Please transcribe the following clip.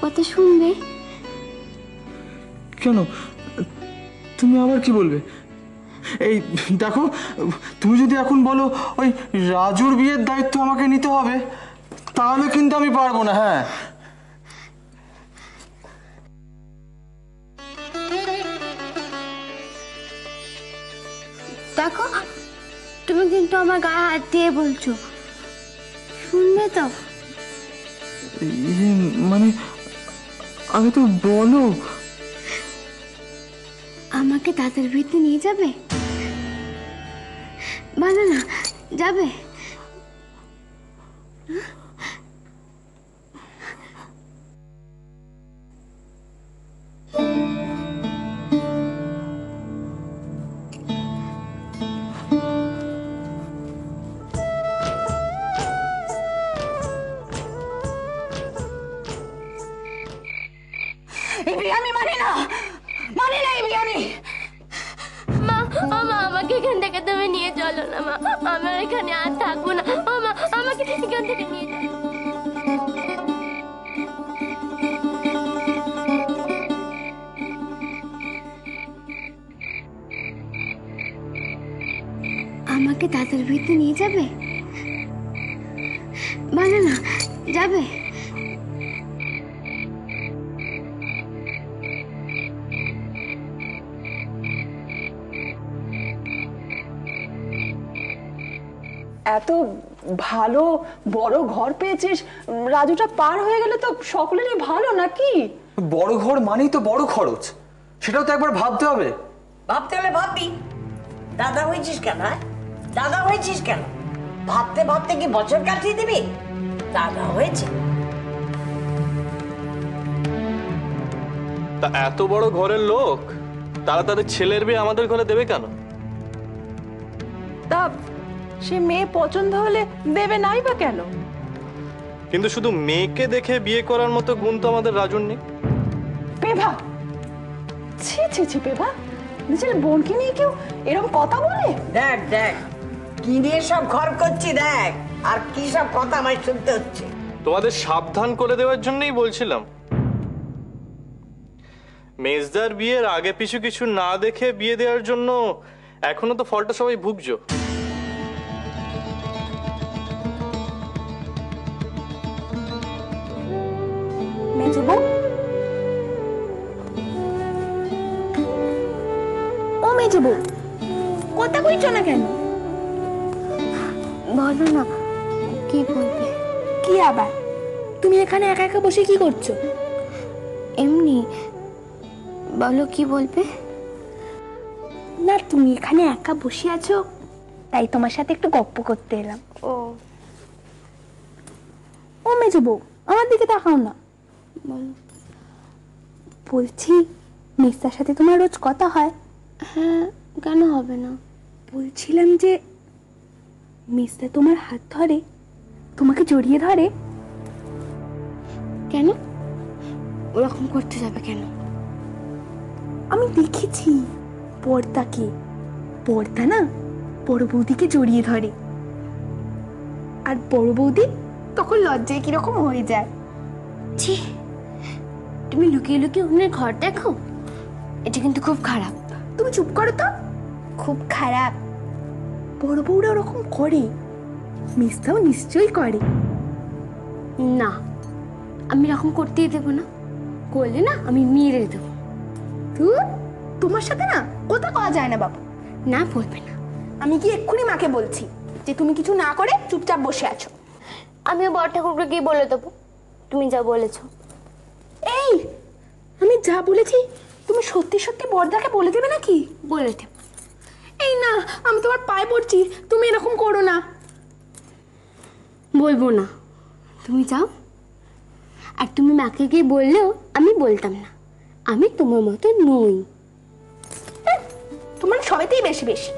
কথা শুনবে? কেন, তুমি আবার কি বলবে? এই দেখো, তুমি যদি এখন বলো ওই রাজুর বিয়ের দায়িত্ব আমাকে নিতে হবে, তাহলে কিন্তু আমি পারবো না। হ্যাঁ, দেখো, তুমি কিন্তু আমার গায়ে হাত দিয়ে বলছো, শুনবে তো? মানে আগে তো বলো। আমাকে দাদার বাড়িতে নিয়ে যাবে? বলো না, যাবে? আমি মানি না, মানি না আমি। মা, আমাকে এখান থেকে তুমি নিয়ে চলো না মা, আমার এখানে আর থাকবো না। মা, আমাকে এখান থেকে নিয়ে চলো। আমাকে দাদার বাড়িতে নিয়ে যাবে? বলো না, যাবে? এত ভালো বড় ঘর পেয়েছিস, রাজুটা পার হয়ে গেলে তো সকলেরই ভালো, নাকি? বড় ঘর মানেই তো বড় খরচ, সেটাও তো একবার ভাবতে হবে। ভাবতে হলে ভাববি। দাদা হয়েছিস কেন? দাদা হয়েছিস কেন? ভাবতে ভাবতে কি বছর কাটিয়ে দিবি? দাদা হয়েছে। তা এত বড় ঘরের লোক তারা তাদের ছেলের বিয়ে আমাদের ঘরে দেবে কেন? তা সে মেয়ে পছন্দ হলে দেবে নাই বা কেন? কিন্তু শুধু মেয়েকে দেখে বিয়ে করার মতো গুণ তো আমাদের রাজুর নেই। পেভা, ছি ছি ছি পেভা, নিজের বোনকে নিয়ে কেউ এরকম কথা বলে? দেখ দেখ কি নিয়ে সব ঘর করছি, দেখ আর কি সব কথা আমায় শুনতে হচ্ছে। তোমাদের সাবধান করে দেওয়ার জন্যই বলছিলাম। মেজদার বিয়ের আগে পিছু কিছু না দেখে বিয়ে দেওয়ার জন্য এখনো তো ফলটা সবাই ভুগছো। মেজবু, ও মেজবু, কথা কইছো না কেন? বলো না, কি বলবে? কি আবার? তুমি এখানে একা একা বসে কি করছো? এমনি। বলো, কি বলবে? না, তুমি এখানে একা বসে আছো, তাই তোমার সাথে একটু গপ্প করতে এলাম। ও, ও মেজো বউ, আমার দিকে তাকাও না। বলো। বলছি, মিস্তার সাথে তোমার রোজ কথা হয়? হ্যাঁ, কেন হবে না? বলছিলাম যে মিস্তা তোমার হাত ধরে, তোমাকে জড়িয়ে ধরে। কেন ওরকম করতে যাবে কেন? আমি দেখেছি পর্দাকে, পর্দা না বড় বৌদিকে জড়িয়ে ধরে, আর বড় বৌদি তখন লজ্জায় কিরকম হয়ে যায়। ছি, তুমি লুকিয়ে লুকিয়ে ওনার ঘর দেখো, এটা কিন্তু খুব খারাপ। তুমি চুপ করো তো, খুব খারাপ। বড় বউরা ওরকম করে, মিস্তাও নিশ্চয়ই করে। না, আমি এরকম করতেই দেবো না, করলে না আমি মেরে দেবো। তোমার সাথে না কথা কওয়া যায় না বাবু। না, বলবে না। আমি কি এক্ষুনি মাকে বলছি যে তুমি কিছু না করে চুপচাপ বসে আছো। আমিও বড় ঠাকুরকে গিয়ে বলে দেবো তুমি যা বলেছো। এই, আমি যা বলেছি তুমি সত্যি সত্যি বড়দাকে বলে দেবে নাকি? বলে দেব। এই না, আমি তোমার পায়ে পড়ছি, তুমি এরকম করো না। বলবো না, তুমি যাও। আর তুমি মাকে গিয়ে বললেও আমি বলতাম না, আমি তোমার মতো নই। তোমার সবেতেই বেশি বেশি।